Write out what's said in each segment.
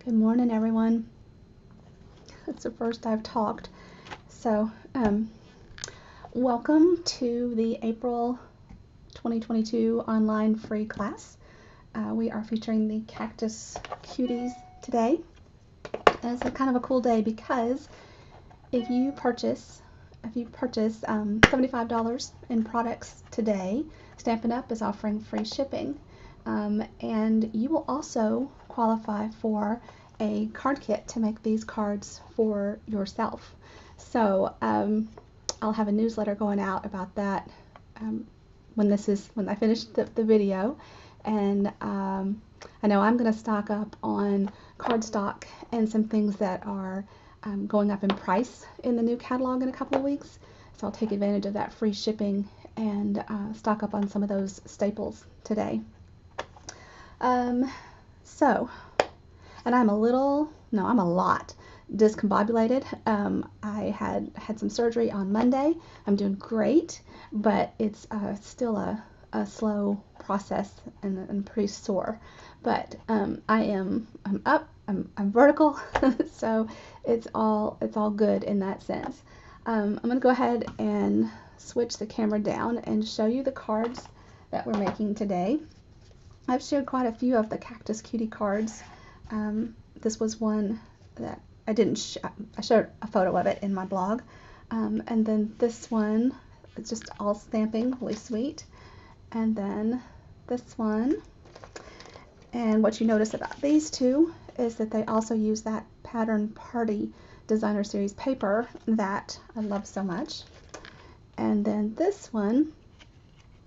Good morning, everyone. It's the first I've talked. So, welcome to the April 2022 online free class. We are featuring the Cactus Cuties today. And it's a kind of a cool day because if you purchase $75 in products today, Stampin Up is offering free shipping. And you will also qualify for a card kit to make these cards for yourself. So I'll have a newsletter going out about that when I finish the video. And I know I'm going to stock up on cardstock and some things that are going up in price in the new catalog in a couple of weeks. So I'll take advantage of that free shipping and stock up on some of those staples today. And I'm a lot discombobulated. I had some surgery on Monday. I'm doing great, but it's still a slow process and pretty sore. But I'm up, I'm vertical, so it's all good in that sense. I'm gonna go ahead and switch the camera down and show you the cards that we're making today. I've shared quite a few of the Cactus Cutie cards. This was one that I didn't I showed a photo of it in my blog. And then this one is just all stamping, really sweet. And then this one. And what you notice about these two is that they also use that Pattern Party Designer Series paper that I love so much. And then this one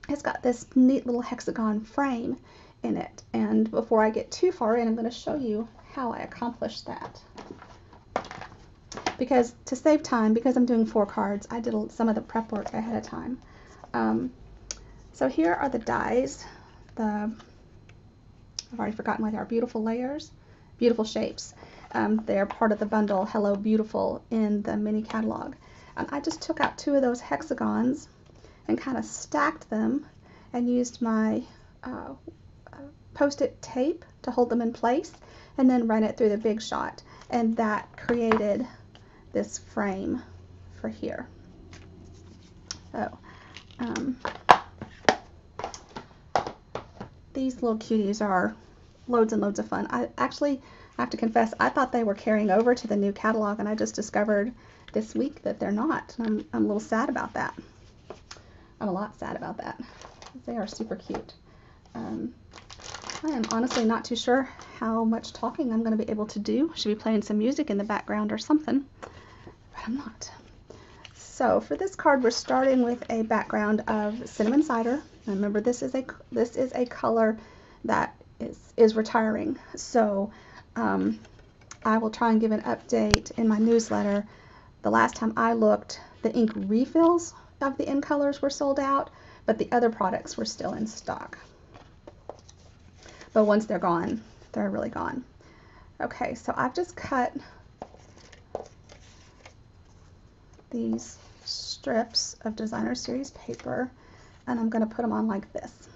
has got this neat little hexagon frame in it. And before I get too far in, I'm going to show you how I accomplished that. Because to save time, because I'm doing 4 cards, I did some of the prep work ahead of time. So here are the dies. I've already forgotten what they are. Beautiful layers, beautiful shapes. They're part of the bundle Hello Beautiful in the mini catalog. And I just took out 2 of those hexagons and kind of stacked them and used my Post-it tape to hold them in place, and then ran it through the Big Shot, and that created this frame for here. So these little cuties are loads and loads of fun. I have to confess, I thought they were carrying over to the new catalog, and I just discovered this week that they're not. I'm a little sad about that. I'm a lot sad about that. They are super cute. I am honestly not too sure how much talking I'm going to be able to do. Should be playing some music in the background or something, but I'm not. So for this card, we're starting with a background of cinnamon cider. Now remember, this is a color that is retiring. So I will try and give an update in my newsletter. The last time I looked, the ink refills of the in colors were sold out, but the other products were still in stock. But once they're gone, they're really gone. Okay, so I've just cut these strips of Designer Series paper, and I'm going to put them on like this.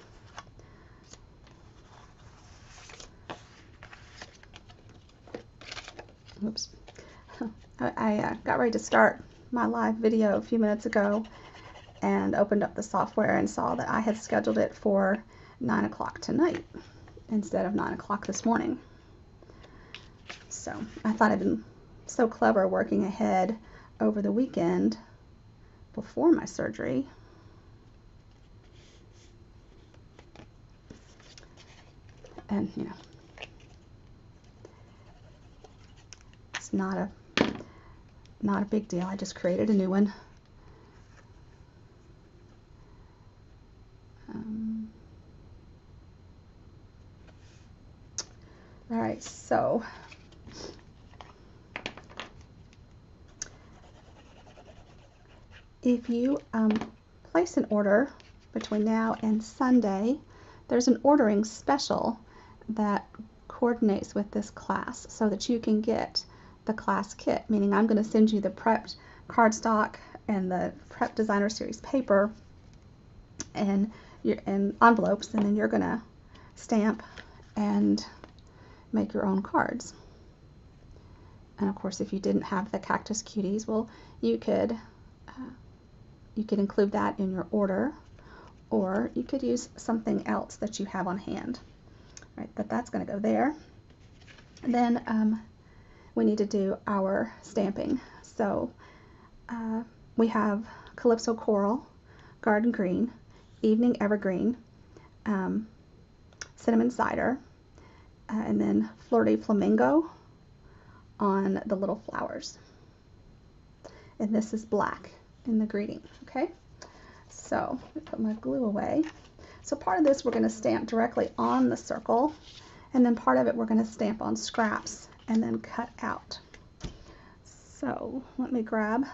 Oops. I got ready to start my live video a few minutes ago and opened up the software and saw that I had scheduled it for 9 o'clock tonight instead of 9 o'clock this morning. So I thought I'd been so clever working ahead over the weekend before my surgery. And you know, it's not a big deal. I just created a new one. All right, so if you place an order between now and Sunday, there's an ordering special that coordinates with this class so that you can get the class kit, meaning I'm going to send you the prepped cardstock and the Prep Designer Series paper and envelopes, and then you're going to stamp and make your own cards. And of course, if you didn't have the Cactus Cuties, well, you could include that in your order, or you could use something else that you have on hand. Right, but that's going to go there. And then we need to do our stamping. So we have Calypso Coral, Garden Green, Evening Evergreen, Cinnamon Cider, and then Fleur de Flamingo on the little flowers. And this is black in the greeting, okay? So I put my glue away. So part of this we're going to stamp directly on the circle, and then part of it we're going to stamp on scraps and then cut out. So let me grab,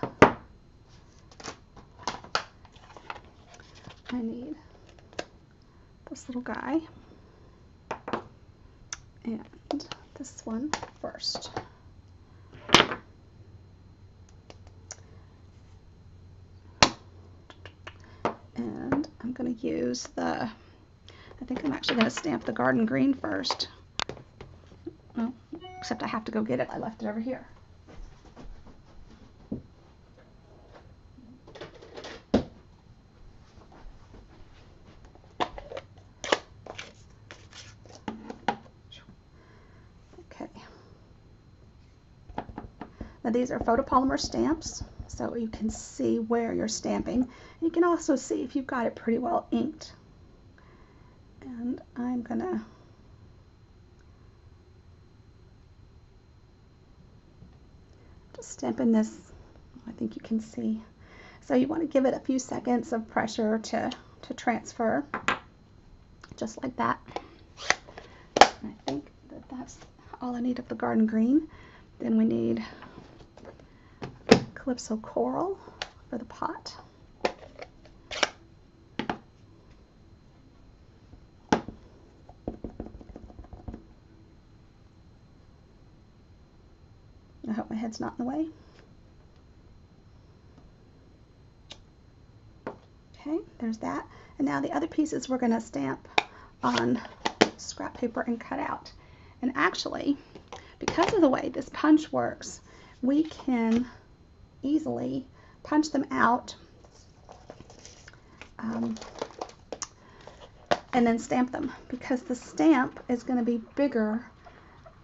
I need this little guy and this one first. And I'm going to use I think I'm actually going to stamp the Garden Green first. Well, except I have to go get it. I left it over here. Okay. Now these are photopolymer stamps, so you can see where you're stamping. You can also see if you've got it pretty well inked. And I'm gonna just stamp in this. I think you can see. So you want to give it a few seconds of pressure to transfer, just like that. And I think that that's all I need of the Garden Green. Then we need Calypso Coral for the pot. I hope my head's not in the way. Okay, there's that. And now the other pieces we're going to stamp on scrap paper and cut out. And actually, because of the way this punch works, we can easily punch them out and then stamp them, because the stamp is going to be bigger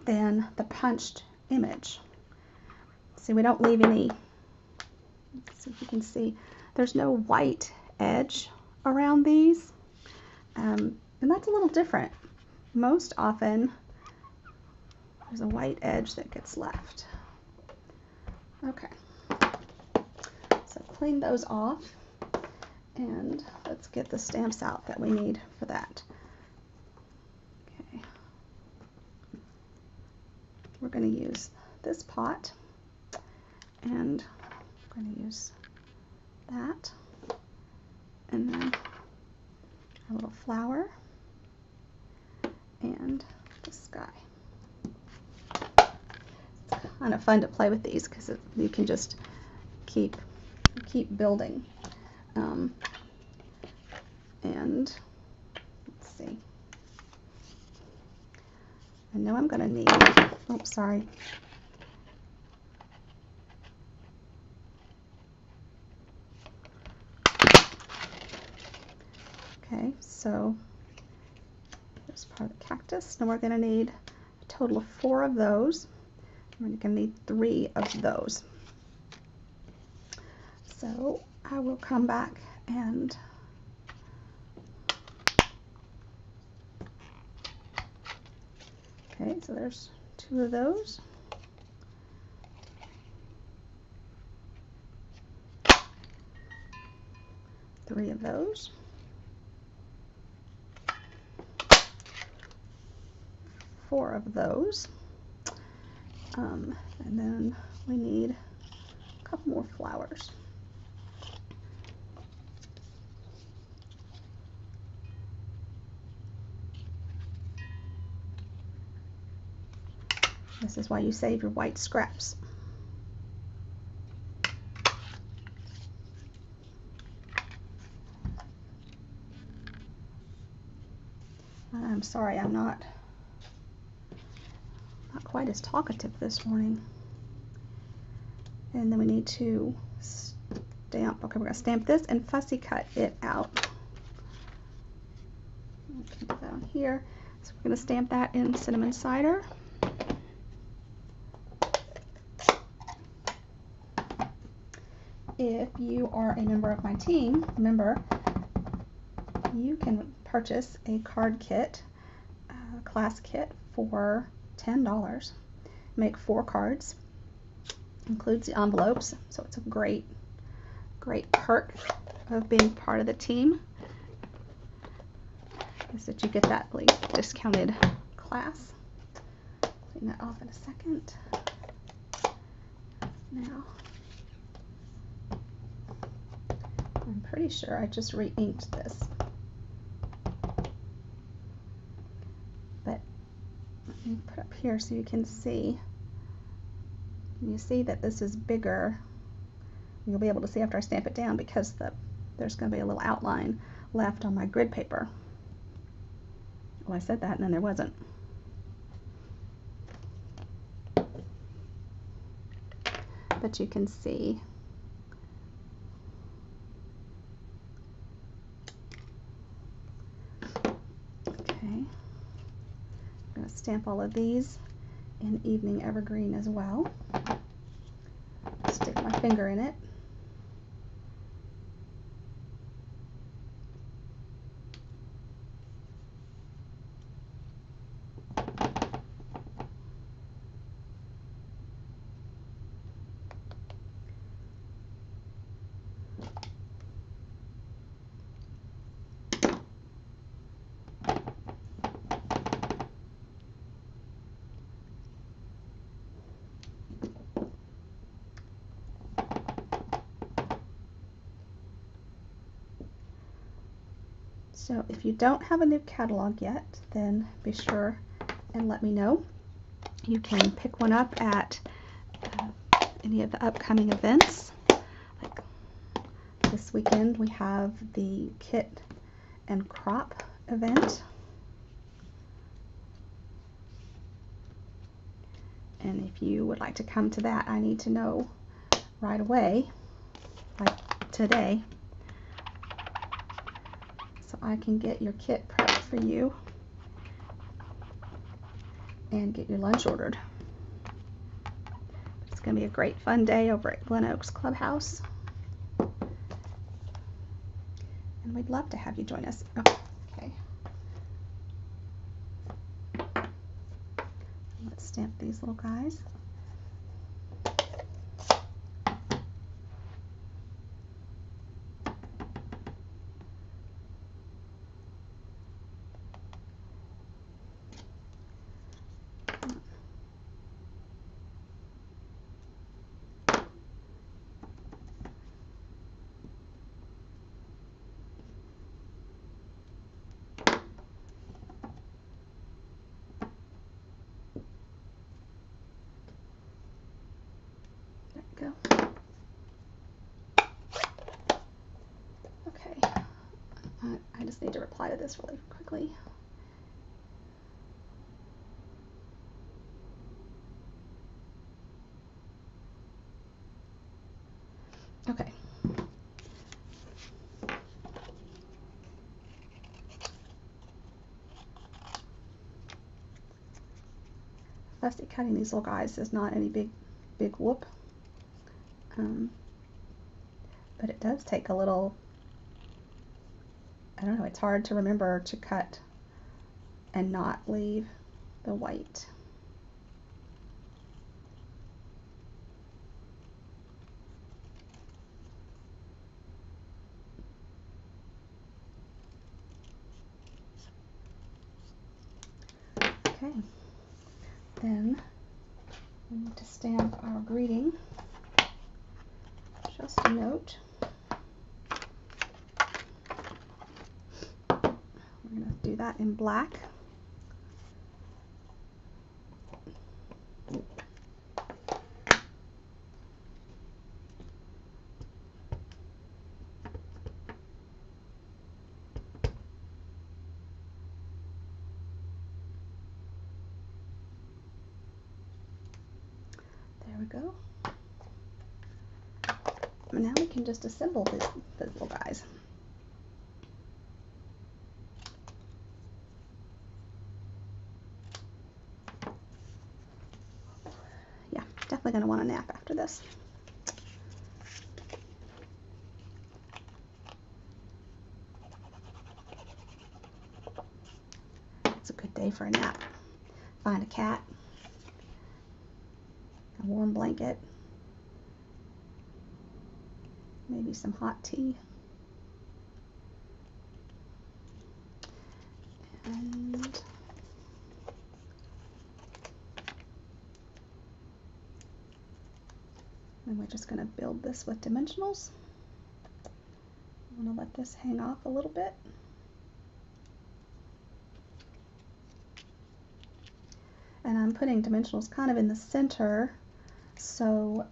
than the punched image. See, we don't leave any, let's see if you can see, there's no white edge around these, and that's a little different. Most often there's a white edge that gets left. Okay, so clean those off, and let's get the stamps out that we need for that. Okay, we're going to use this pot, and we're going to use that, and then a little flower, and the sky. It's kind of fun to play with these because you can just keep building. And let's see. I know I'm going to need, oh, sorry. Okay, so here's part of the cactus. Now we're going to need a total of 4 of those. We're going to need 3 of those. So I will come back and okay, so there's 2 of those. Three of those. 4 of those. And then we need a couple more flowers. This is why you save your white scraps. I'm sorry, I'm not quite as talkative this morning. And then we need to stamp. Okay, we're going to stamp this and fussy cut it out. Okay, put that on here. So we're going to stamp that in cinnamon cider. If you are a member of my team, remember, you can purchase a card kit, class kit for $10. Make 4 cards. Includes the envelopes, so it's a great perk of being part of the team, is that you get that really discounted class. Clean that off in a second. Now, I'm pretty sure I just re-inked this, but let me put up here so you can see. You see that this is bigger. You'll be able to see after I stamp it down because there's going to be a little outline left on my grid paper. Well, I said that and then there wasn't. But you can see. Okay. I'm going to stamp all of these in Evening Evergreen as well. Stick my finger in it. So if you don't have a new catalog yet, then be sure and let me know. You can pick one up at any of the upcoming events. Like this weekend we have the Kit and Crop event. And if you would like to come to that, I need to know right away, like today, so I can get your kit prepped for you and get your lunch ordered. It's going to be a great fun day over at Glen Oaks Clubhouse, and we'd love to have you join us. Okay. Let's stamp these little guys. Go. Okay, I just need to reply to this really quickly. Okay. Fussy cutting these little guys is not any big whoop. But it does take a little, I don't know, it's hard to remember to cut and not leave the white. Okay, then we need to stamp our greeting. Just a note. We're going to do that in black. There we go. now we can just assemble these little guys. Yeah, definitely going to want a nap after this. It's a good day for a nap. Find a cat, a warm blanket, maybe some hot tea. And then we're just going to build this with dimensionals. I'm going to let this hang off a little bit. And I'm putting dimensionals kind of in the center so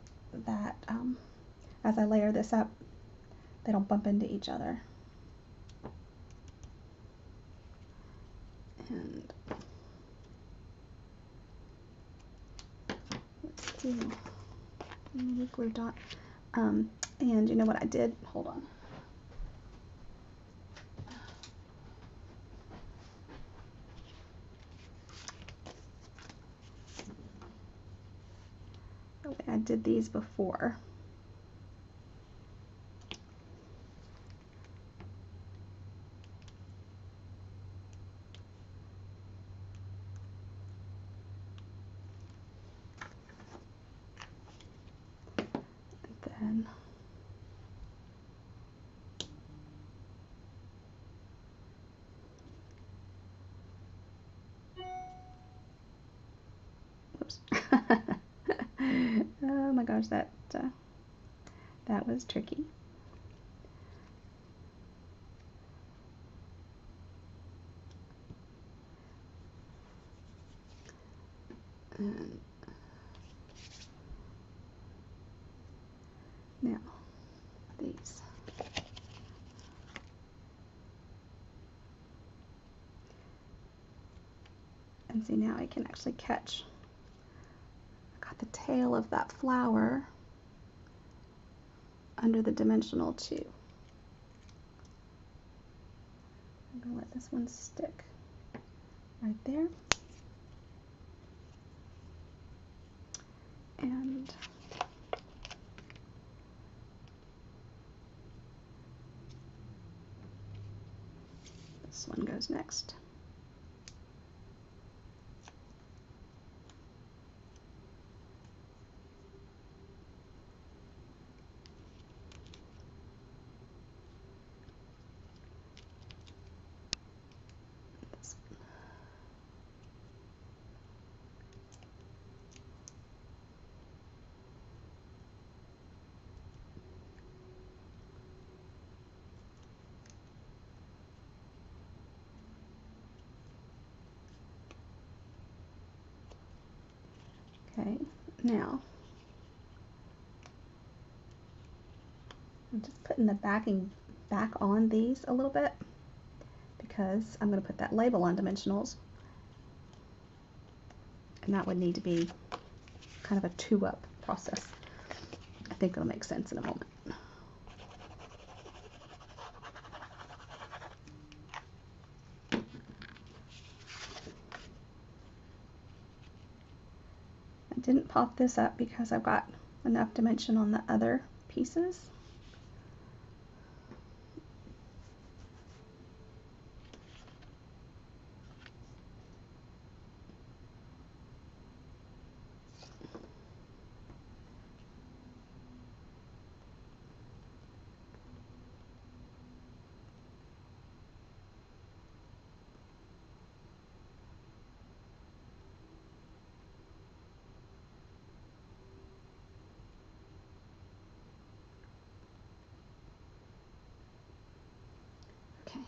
that as I layer this up, they don't bump into each other. And let's do another glue dot. And you know what I did? Hold on. The way I did these before. And then oops. Oh my gosh, that was tricky. And now these. And see, now I can actually catch. I got the tail of that flower under the dimensional too. I'm gonna let this one stick right there. And this one goes next. Okay, now I'm just putting the backing back on these a little bit because I'm going to put that label on dimensionals, and that would need to be kind of a 2-up process. I think it'll make sense in a moment. I didn't pop this up because I've got enough dimension on the other pieces. Okay.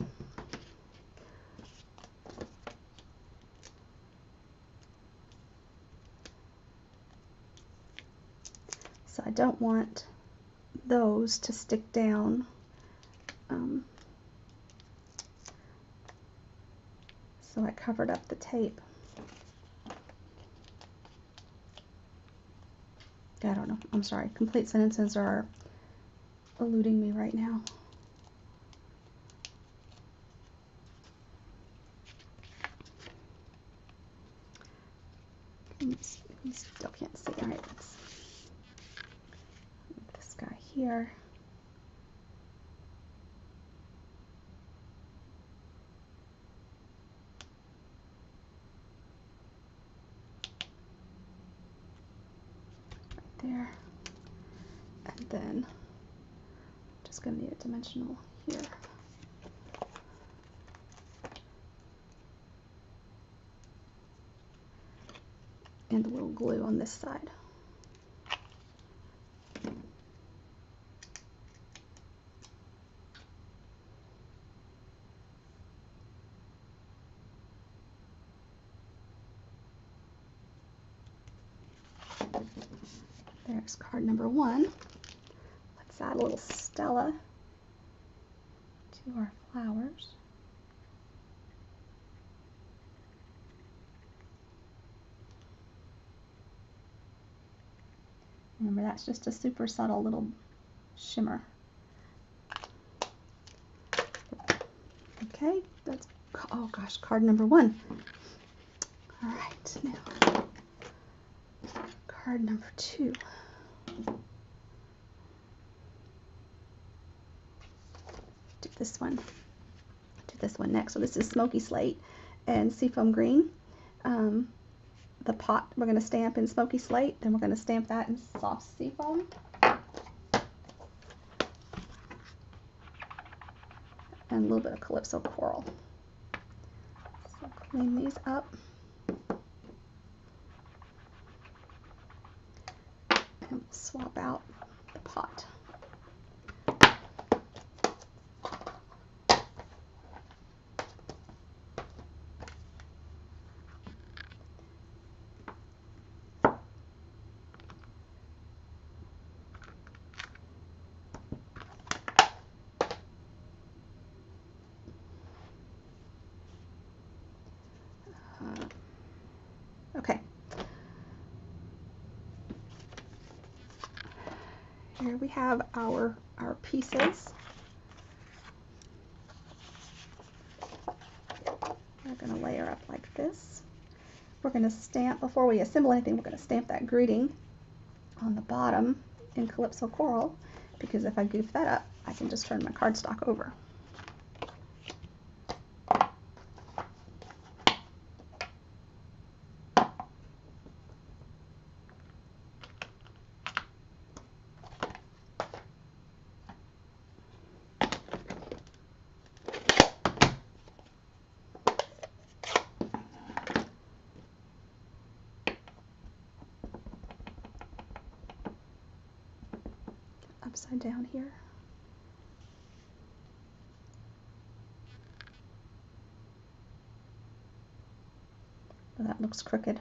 So I don't want those to stick down. So I covered up the tape. I don't know. I'm sorry. Complete sentences are eluding me right now. You still can't see. All right, let's move this guy here. Right there. And then I'm just going to need a dimensional here. And a little glue on this side. There's card number 1. Let's add a little Stella to our flowers. Remember, that's just a super subtle little shimmer. Okay, that's, oh gosh, card number 1. All right, now card number 2. Do this one. Do this one next. So this is Smoky Slate and Seafoam Green. The pot we're going to stamp in Smoky Slate, then we're going to stamp that in Soft Seafoam. And a little bit of Calypso Coral. So clean these up. And we'll swap out the pot. Okay. Here we have our pieces. We're going to layer up like this. We're going to stamp, before we assemble anything, we're going to stamp that greeting on the bottom in Calypso Coral, because if I goof that up, I can just turn my cardstock over. Upside down here. Well, that looks crooked.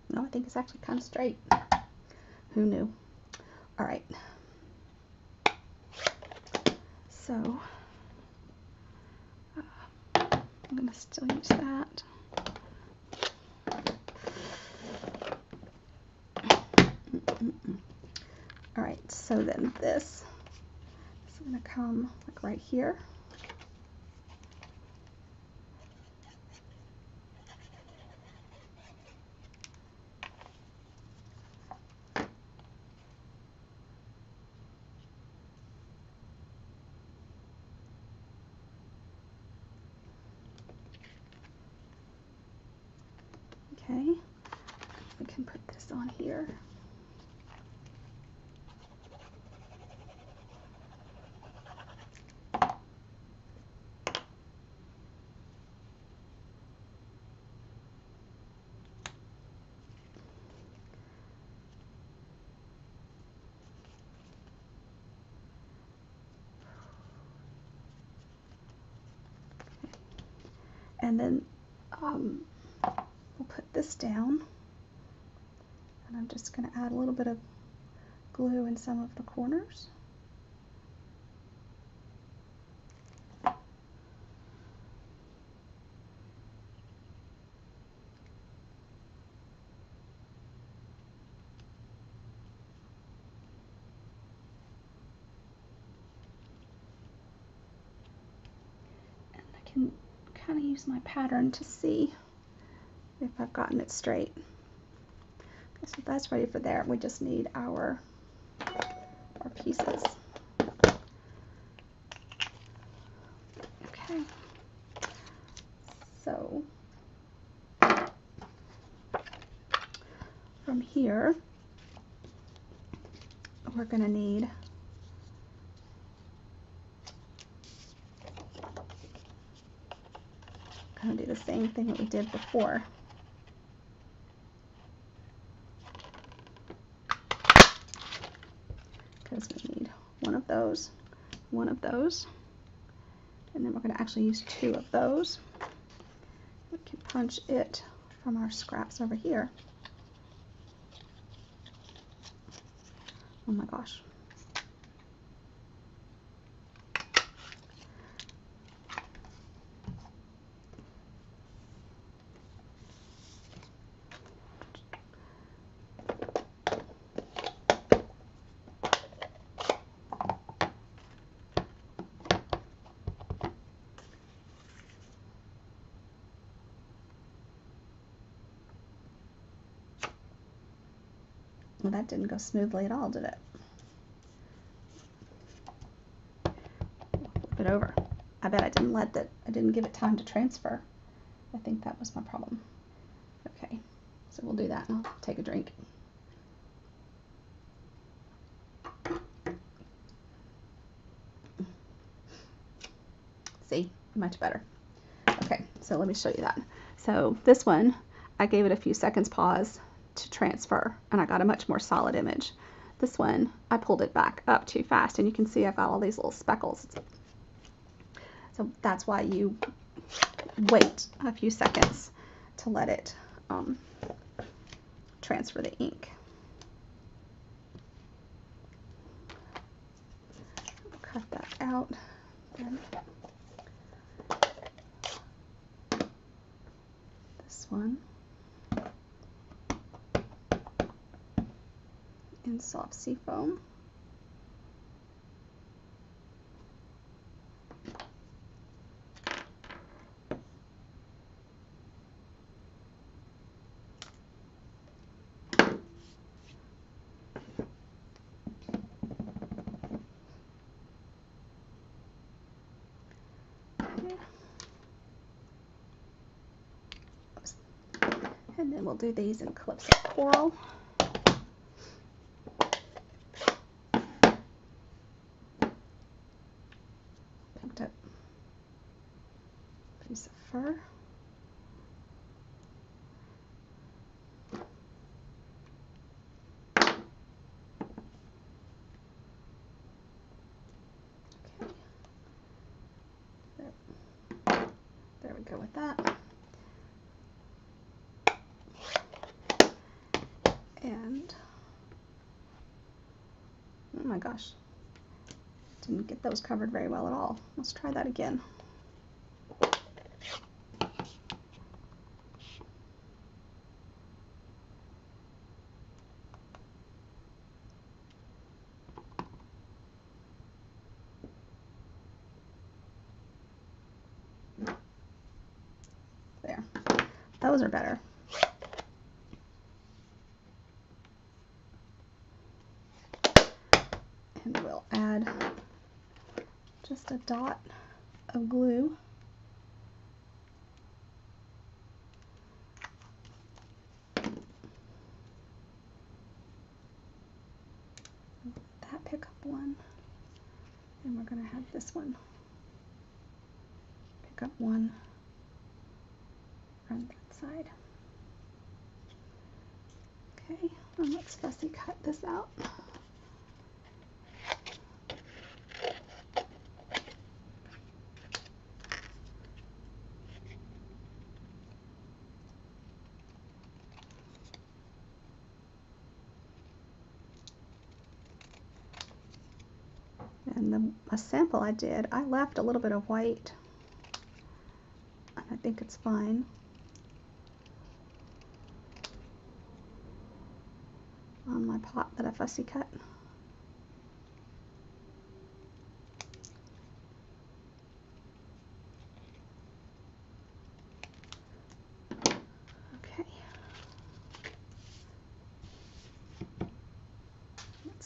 No, I think it's actually kind of straight. Who knew? All right. So I'm going to still use that. All right, so then this is going to come like right here. Okay, we can put this on here. And then we'll put this down, and I'm just going to add a little bit of glue in some of the corners. can kind of use my pattern to see if I've gotten it straight. Okay, so that's ready for there. We just need our pieces. Okay, so from here, we're going to need kind of do the same thing that we did before. Because we need one of those, and then we're going to actually use 2 of those. We can punch it from our scraps over here. Oh my gosh. Well, that didn't go smoothly at all, did it? Flip it over. I bet I didn't give it time to transfer. I think that was my problem. Okay, so we'll do that and I'll take a drink. See, much better. Okay, so let me show you that. So this one, I gave it a few seconds pause to transfer, and I got a much more solid image. This one, I pulled it back up too fast, and you can see I've got all these little speckles. So that's why you wait a few seconds to let it transfer the ink. Cut that out. Then this one. In soft seafoam. Okay. Oops. And then we'll do these in Calypso Coral. Up piece of fur. Okay. There we go with that. And oh my gosh, didn't get those covered very well at all. Let's try that again. There, those are better. And we'll add just a dot of glue. That pick up one, and we're going to have this one pick up one from that side. Okay, and let's fussy cut this out. And a sample I did, I left a little bit of white, and I think it's fine. On my pot that I fussy cut.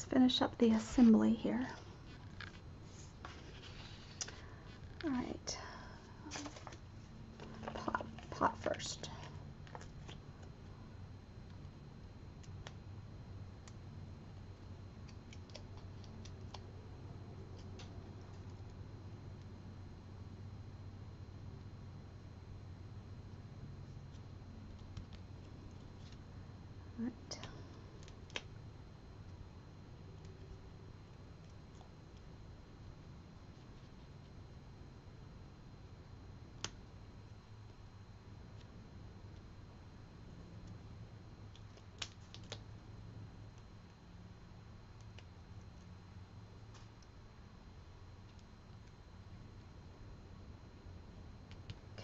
finish up the assembly here. All right, pot first. All right.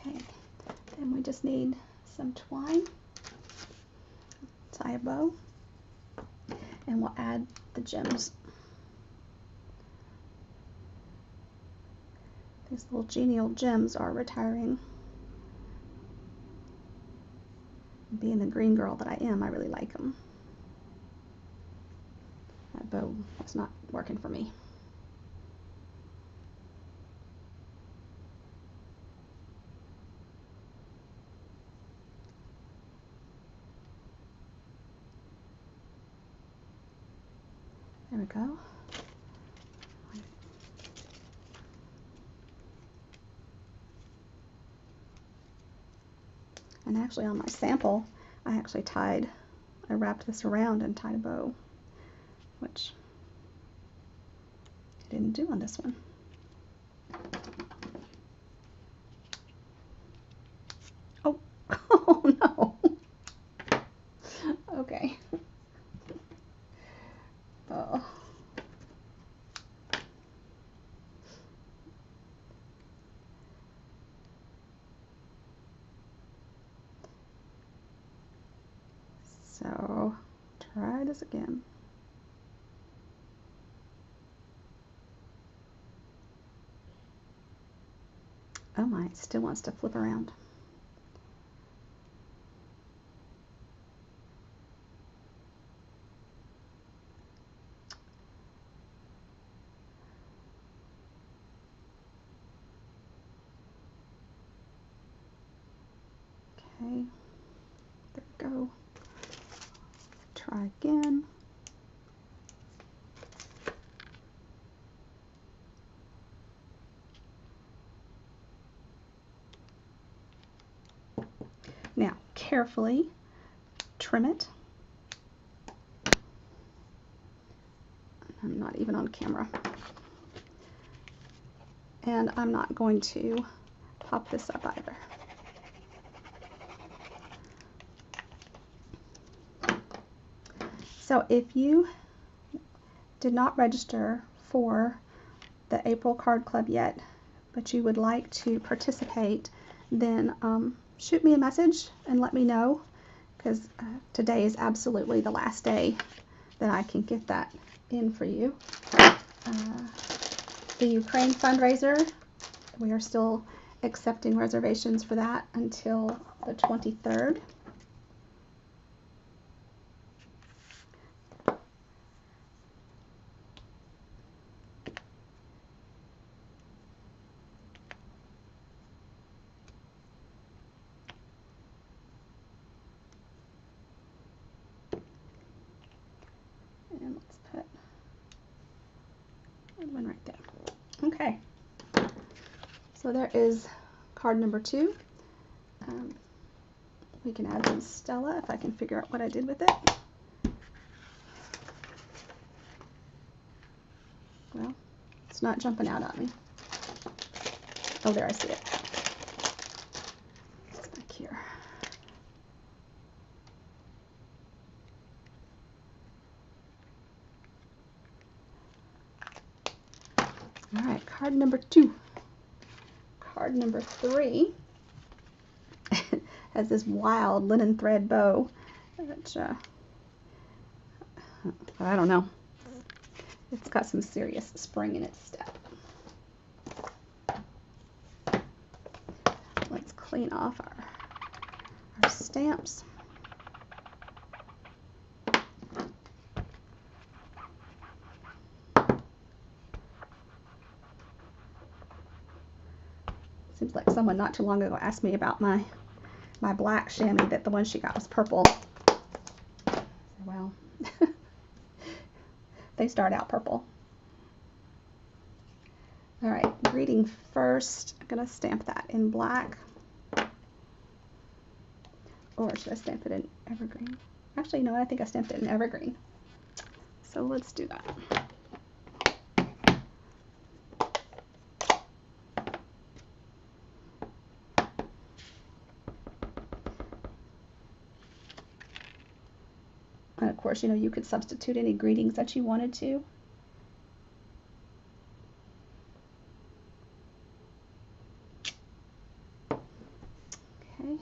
Okay, then we just need some twine, tie a bow, and we'll add the gems. These little genial gems are retiring. Being the green girl that I am, I really like them. That bow is not working for me. There we go. And actually on my sample, I wrapped this around and tied a bow, which I didn't do on this one. Oh, oh no. Okay. Oh. So, try this again. Oh my, it still wants to flip around. Okay, there we go. Try again. Now, carefully trim it. I'm not even on camera. And I'm not going to pop this up either. So if you did not register for the April Card Club yet, but you would like to participate, then shoot me a message and let me know, because today is absolutely the last day that I can get that in for you. The Ukraine fundraiser, we are still accepting reservations for that until the 23rd. And let's put one right there. Okay, so there is card number 2. We can add some Stella if I can figure out what I did with it. Well, it's not jumping out at me. Oh, there, I see it. It's back here. All right, card number 2. Card number 3 has this wild linen thread bow, which, I don't know. It's got some serious spring in its step. Let's clean off our stamps. Someone not too long ago asked me about my black chamois, that the one she got was purple. Well, they start out purple. All right, greeting first. I'm gonna stamp that in black. Or should I stamp it in evergreen? Actually, no, I think I stamped it in evergreen. So let's do that. And of course, you know, you could substitute any greetings that you wanted to. Okay.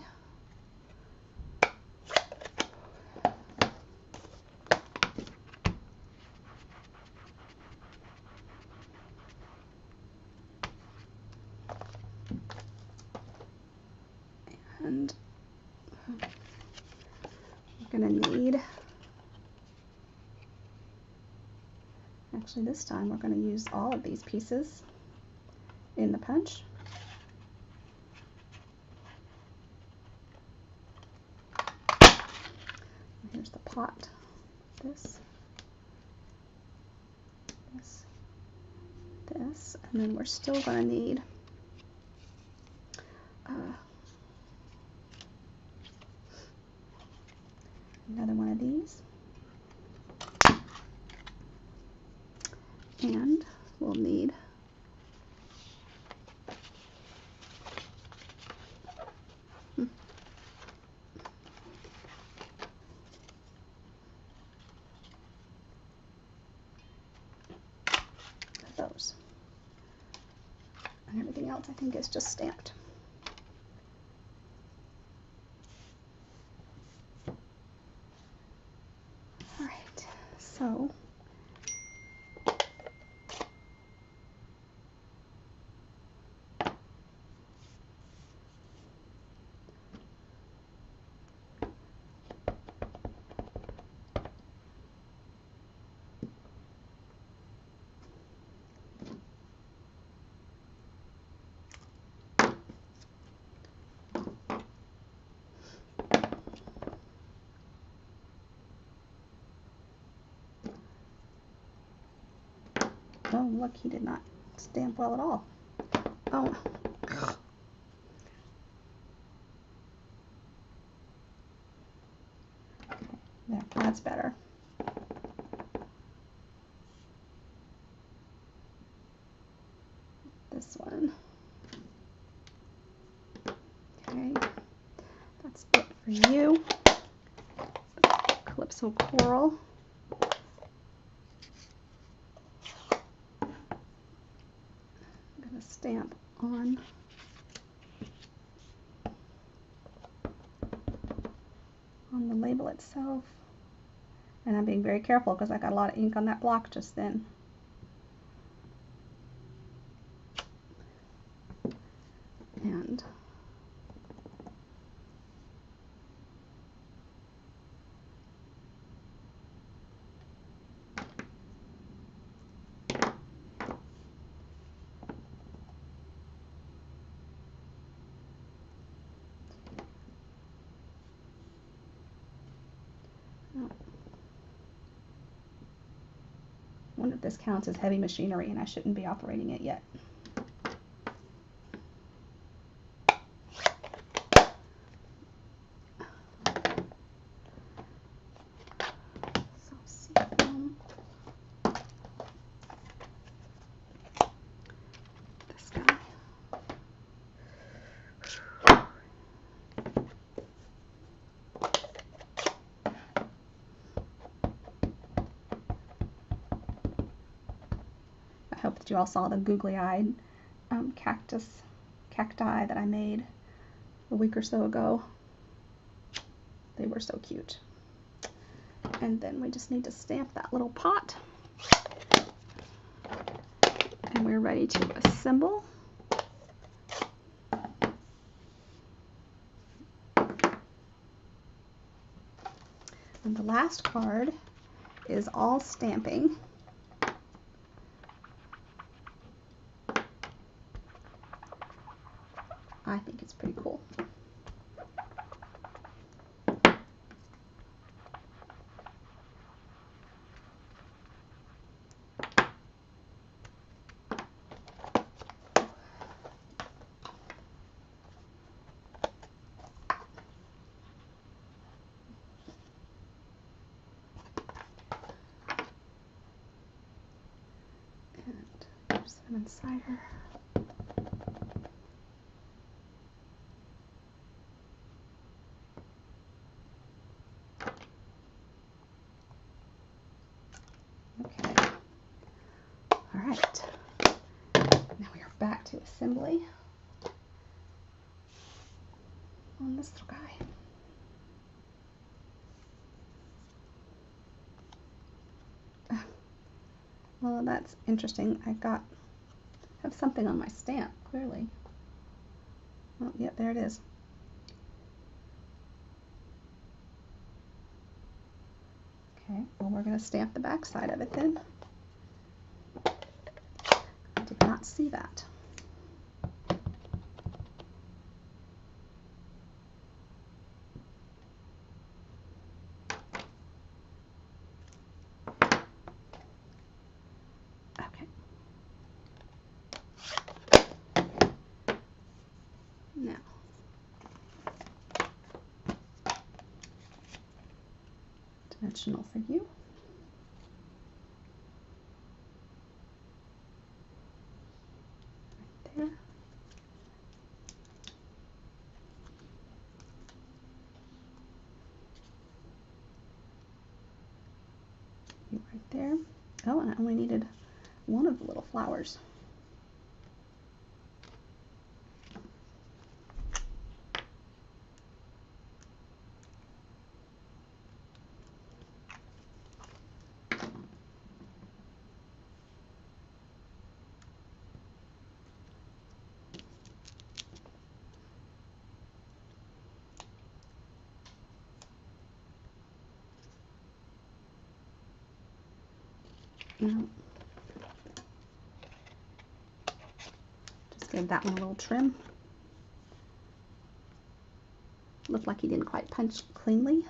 And we're going to need, actually this time we're going to use all of these pieces in the punch. Here's the pot. This, and then we're still going to need another one of these, and we'll need those, and everything else I think is just stamped. All right, so oh, look, he did not stamp well at all. Oh. There, that's better. This one. Okay, that's it for you. Calypso coral. Stamp on the label itself, and I'm being very careful because I got a lot of ink on that block just then. And I wonder if this counts as heavy machinery and I shouldn't be operating it yet. So see this guy. I hope that you all saw the googly-eyed cacti that I made a week or so ago. They were so cute. And then we just need to stamp that little pot. And we're ready to assemble. And the last card is all stamping. That's pretty cool. And cinnamon cider. Okay. All right. Now we are back to assembly on this little guy. Well, that's interesting. Have something on my stamp, clearly. Oh, yep, there it is. Okay, well, we're going to stamp the back side of it then. I did not see that. Okay. Now, dimensional for you. Right there. You right there. Oh, and I only needed one of the little flowers. Now, just give that one a little trim. Looked like he didn't quite punch cleanly.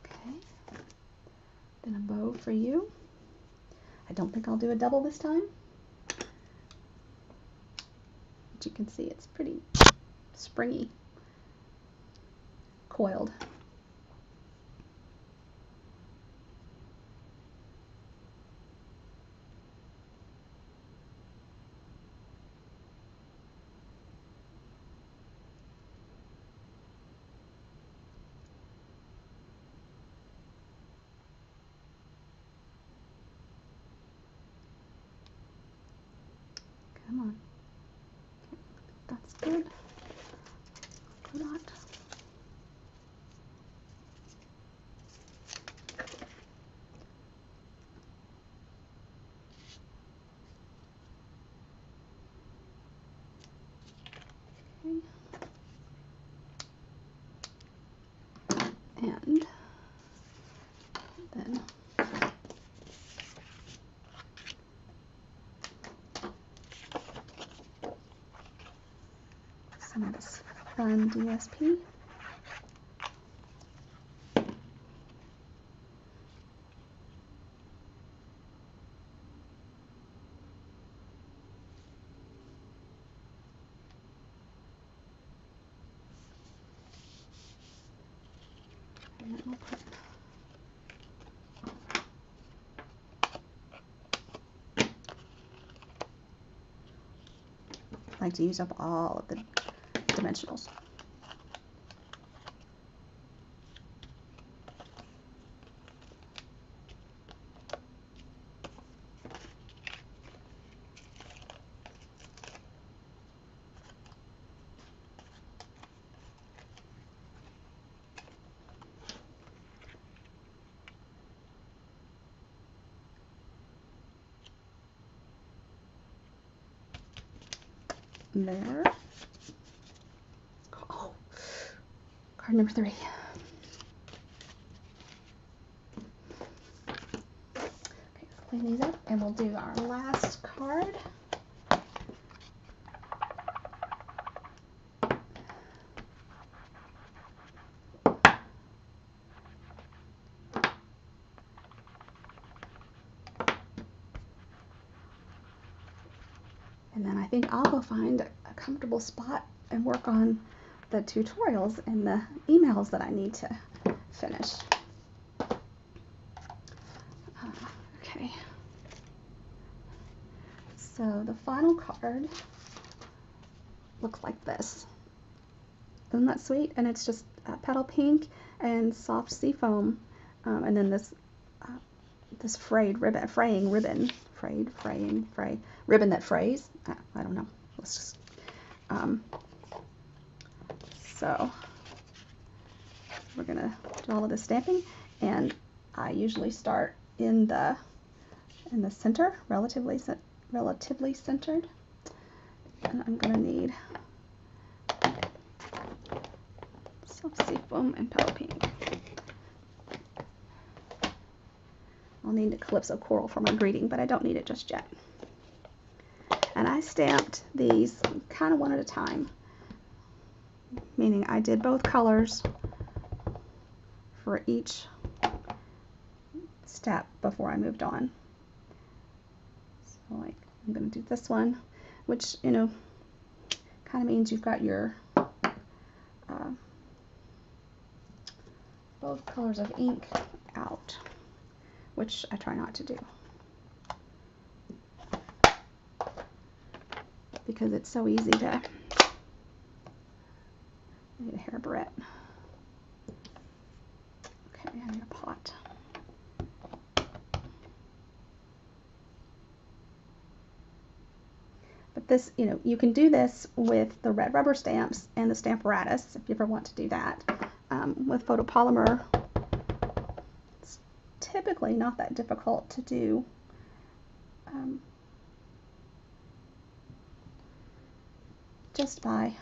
Okay, then a bow for you. I don't think I'll do a double this time. But you can see it's pretty springy, coiled. Come on. Okay, that's good. Do that. Okay. And then some of this fun DSP. And then we'll put I like to use up all of the dimensionals. There. Oh, card number 3. clean these up, and we'll do our last card. And then I think I'll go find a comfortable spot and work on the tutorials and the emails that I need to finish. Okay. So the final card looks like this. Isn't that sweet? And it's just petal pink and soft sea foam, and then this this fraying ribbon that frays. I don't know. Let's just so we're gonna do all of this stamping, and I usually start in the center, relatively centered, and I'm gonna need soft sea foam and petal pink. I'll need a Calypso Coral for my greeting, but I don't need it just yet. And I stamped these kind of one at a time, meaning I did both colors for each step before I moved on. So like I'm going to do this one, which, you know, kind of means you've got your both colors of ink out, which I try not to do because it's so easy to I need a hair barrette. Okay, I need a pot. But this, you know, you can do this with the red rubber stamps and the Stamparatus if you ever want to do that. With photopolymer, it's typically not that difficult to do. Just by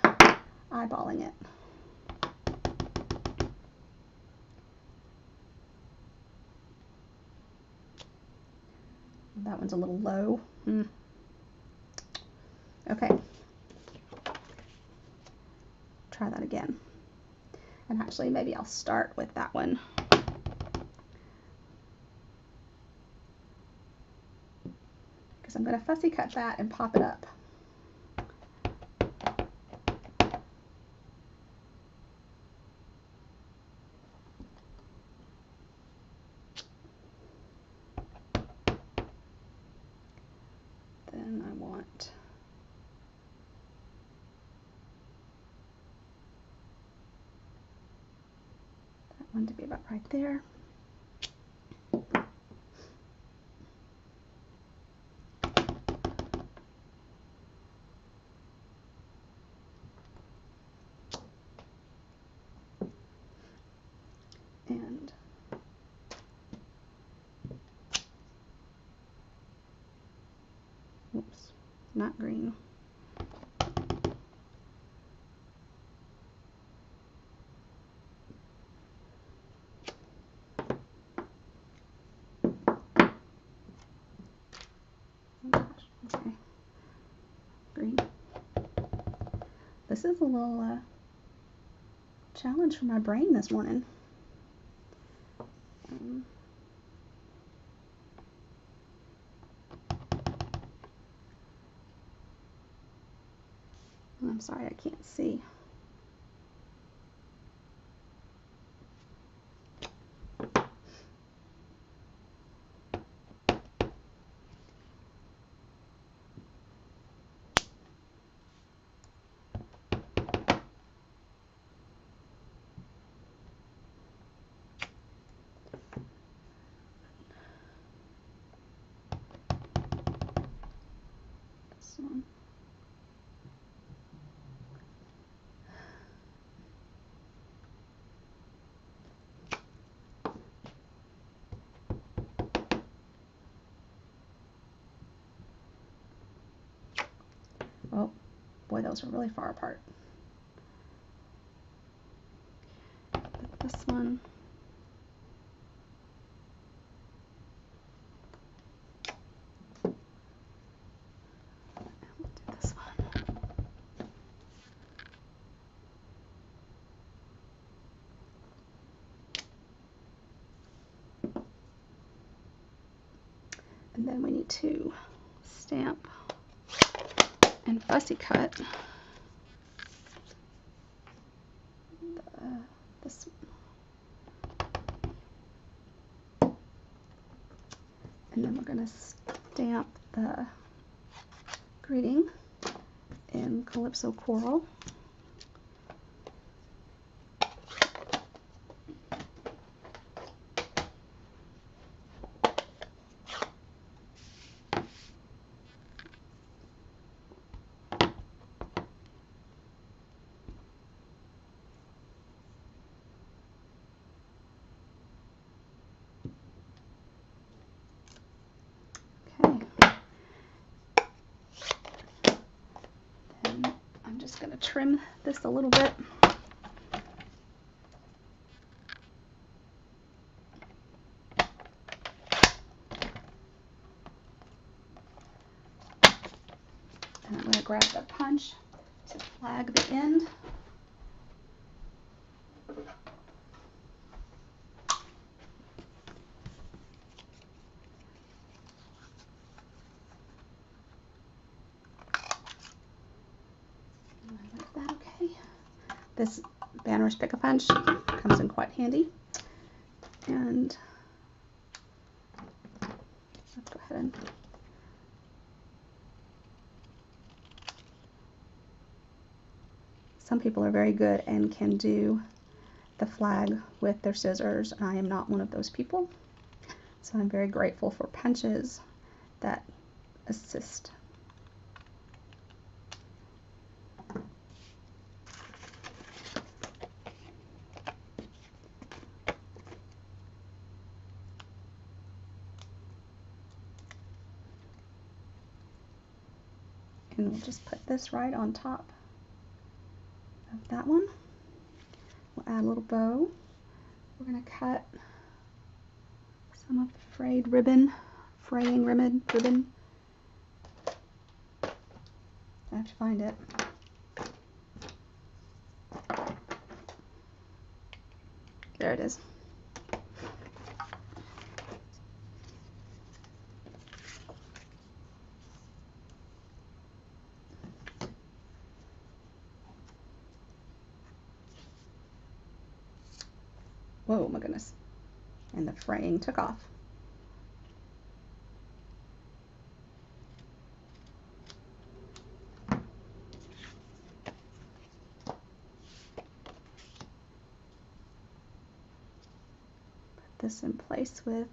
eyeballing it. That one's a little low. Okay. Try that again. And actually, maybe I'll start with that one. Because I'm going to fussy cut that and pop it up. Then I want that one to be about right there. And oops, not green. Oh gosh, okay. Green. This is a little challenge for my brain this morning. I'm sorry, I can't see. This one. Oh, boy, those are really far apart. But this one. And then we need to stamp and fussy cut this one. And then we're going to stamp the greeting in Calypso Coral. Going to trim this a little bit. And I'm going to grab the punch to flag the end. This Banner's Pick-a-Punch comes in quite handy. And let's go ahead and some people are very good and can do the flag with their scissors. I am not one of those people. So I'm very grateful for punches that assist. And we'll just put this right on top of that one. We'll add a little bow. We're going to cut some of the fraying ribbon. I have to find it. There it is. Whoa, my goodness. And the fraying took off. Put this in place with,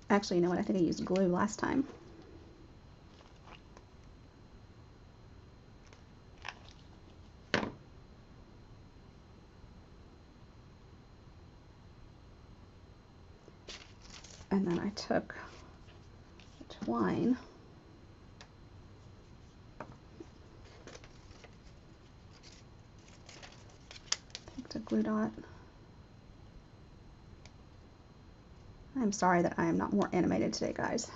actually, you know what, I think I used glue last time. And then I took the twine picked a glue dot. I'm sorry that I am not more animated today, guys.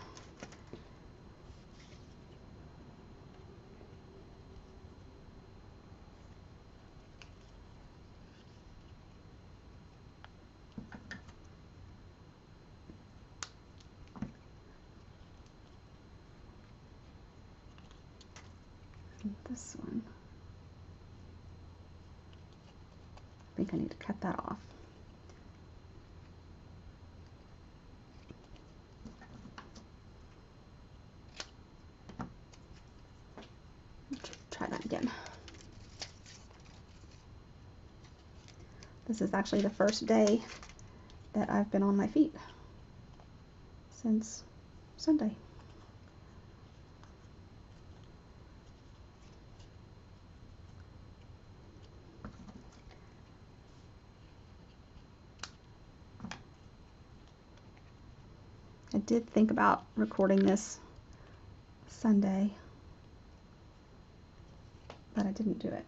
This one, I think I need to cut that off. Try that again. This is actually the first day that I've been on my feet since Sunday. I did think about recording this Sunday, but I didn't do it.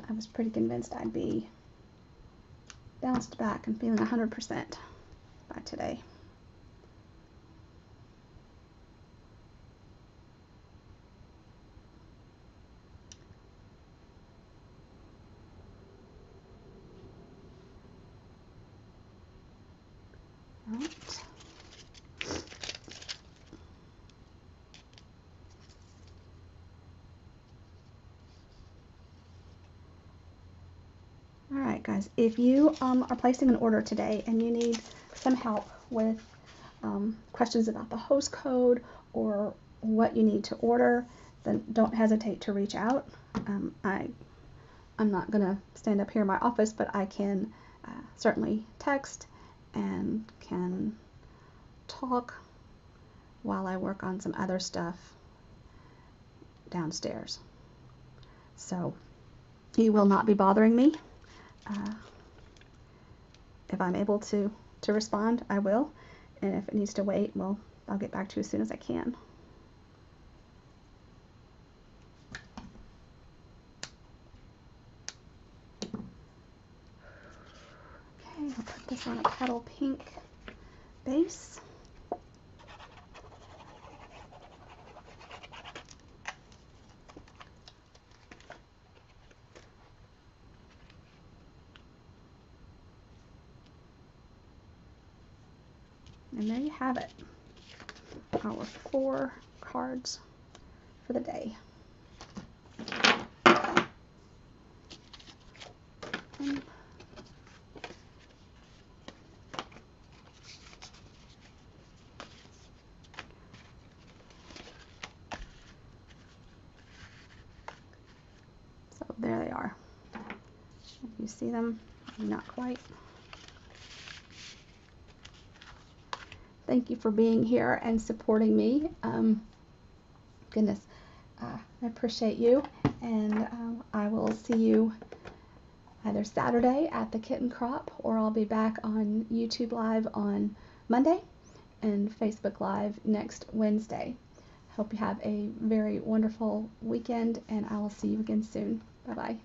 I was pretty convinced I'd be bounced back and feeling 100% by today. All right, guys, if you are placing an order today and you need some help with questions about the host code or what you need to order, then don't hesitate to reach out. I'm not going to stand up here in my office, but I can certainly text and can talk while I work on some other stuff downstairs. So you will not be bothering me. If I'm able to respond, I will. And if it needs to wait, well, I'll get back to you as soon as I can. Okay, I'll put this on a petal pink base. And there you have it, our 4 cards for the day. So there they are. You see them? Not quite. Thank you for being here and supporting me. Goodness, I appreciate you, and I will see you either Saturday at the Kitten Crop, or I'll be back on YouTube Live on Monday and Facebook Live next Wednesday. Hope you have a very wonderful weekend, and I will see you again soon. Bye-bye.